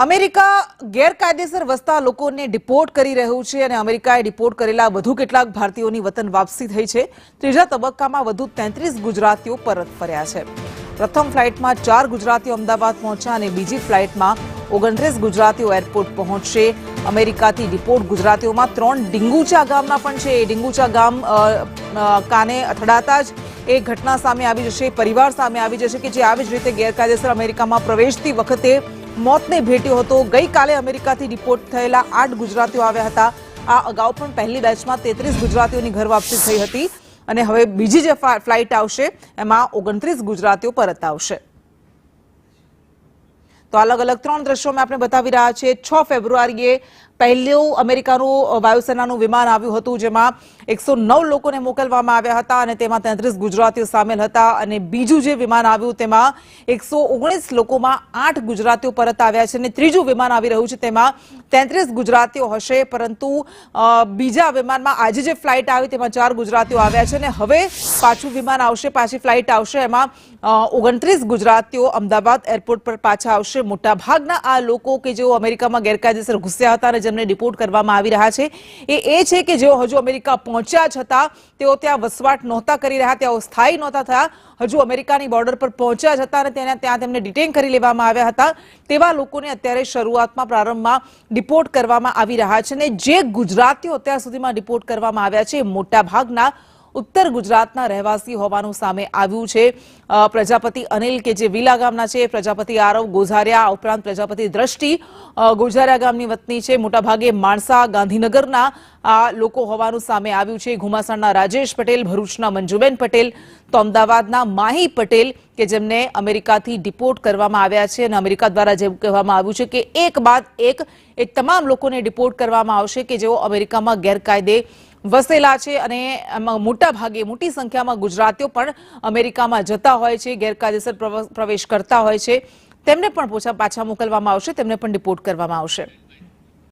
America ગેરકાયદેસર વસતા લોકોને ડિપોર્ટ કરી રહ્યું છે અને અમેરિકાએ ડિપોર્ટ કરેલા વધુ કેટલાક ભારતીયોની વતન વાપસી થઈ છે। ત્રીજા તબક્કામાં વધુ 33 ગુજરાતીઓ પરત ફર્યા છે। પ્રથમ ફ્લાઇટમાં 4 ગુજરાતીઓ અમદાવાદ પહોંચ્યા અને બીજી ફ્લાઇટમાં 29 ગુજરાતીઓ એરપોર્ટ પહોંચશે। અમેરિકાથી ડિપોર્ટ ગુજરાતીઓમાં 3 ડીંગુચા ગામના પણ છે। ડીંગુચા ગામ કાને અથડાતા જ એક ઘટના સામે આવી જશે, પરિવાર સામે આવી જશે કે જે આવી જ રીતે ગેરકાયદેસર અમેરિકામાં પ્રવેશતી વખતે મોતને ભેટ્યો હતો। ગઈકાલે અમેરિકાથી ડિપોર્ટ થયેલા 8 ગુજરાતીઓ આવ્યા હતા। આ અગાઉ પણ પહેલી બેચમાં 33 ગુજરાતીઓની ઘર વાપસી થઈ હતી અને હવે બીજી જે ફ્લાઇટ આવશે એમાં 29 ગુજરાતીઓ પરત આવશે। તો અલગ અલગ 3 દ્રશ્યોમાં આપણે બતાવી રહ્યા છીએ। 6 ફેબ્રુઆરીએ પહેલું અમેરિકાનું વાયુસેનાનું વિમાન આવ્યું હતું જેમાં 109 લોકોને મોકલવામાં આવ્યા હતા અને તેમાં 33 ગુજરાતીઓ સામેલ હતા અને બીજું જે વિમાન આવ્યું તેમાં 119 લોકોમાં 8 ગુજરાતીઓ પરત આવ્યા છે અને ત્રીજું વિમાન આવી રહ્યું છે તેમાં 33 ગુજરાતીઓ હશે, પરંતુ બીજા વિમાનમાં આજે જે ફ્લાઇટ આવી તેમાં 4 ગુજરાતીઓ આવ્યા છે અને હવે પાછું વિમાન આવશે, પાછી ફ્લાઇટ આવશે, એમાં 29 ગુજરાતીઓ અમદાવાદ એરપોર્ટ પર પાછા આવશે। મોટાભાગના આ લોકો કે જેઓ અમેરિકામાં ગેરકાયદેસર ઘૂસ્યા હતા અને જેમને ડિપોર્ટ કરવામાં આવી રહ્યા છે એ છે કે જેઓ હજુ અમેરિકા પહોંચ્યા છતાં તેઓ ત્યાં વસવાટ નહોતા કરી રહ્યા, તેઓ સ્થાયી નહોતા થયા, હજુ અમેરિકાની બોર્ડર પર પહોંચ્યા જ હતા અને ત્યાં તેમને ડિટેન કરી લેવામાં આવ્યા હતા। તેવા લોકોને અત્યારે શરૂઆતમાં પ્રારંભમાં ડિપોર્ટ કરવામાં આવી રહ્યા છે અને જે ગુજરાતીઓ અત્યાર સુધીમાં ડિપોર્ટ કરવામાં આવ્યા છે મોટાભાગના ઉત્તર ગુજરાતના રહેવાસી હોવાનું સામે આવ્યું છે। પ્રજાપતિ અનિલ કે જે વિલા ગામના છે, પ્રજાપતિ આરવ ગોઝારિયા, ઉપરાંત પ્રજાપતિ દ્રષ્ટિ ગોઝારિયા ગામની વતની છે, મોટાભાગે માણસા ગાંધીનગરના આ લોકો હોવાનું સામે આવ્યું છે। ઘુમાસણના રાજેશ પટેલ, ભરૂચના મંજુબેન પટેલ, તો અમદાવાદના માહી પટેલ કે જેમને અમેરિકાથી ડિપોર્ટ કરવામાં આવ્યા છે અને અમેરિકા દ્વારા જેવું કહેવામાં આવ્યું છે કે એક બાદ એક એ તમામ લોકોને ડિપોર્ટ કરવામાં આવશે કે જેઓ અમેરિકામાં ગેરકાયદે વસેલા છે અને એમાં મોટી સંખ્યામાં ગુજરાતીઓ પણ અમેરિકામાં જતા હોય છે, ગેરકાયદેસર પ્રવેશ કરતા હોય છે, તેમને પણ પાછા મોકલવામાં આવશે, તેમને પણ ડિપોર્ટ કરવામાં આવશે।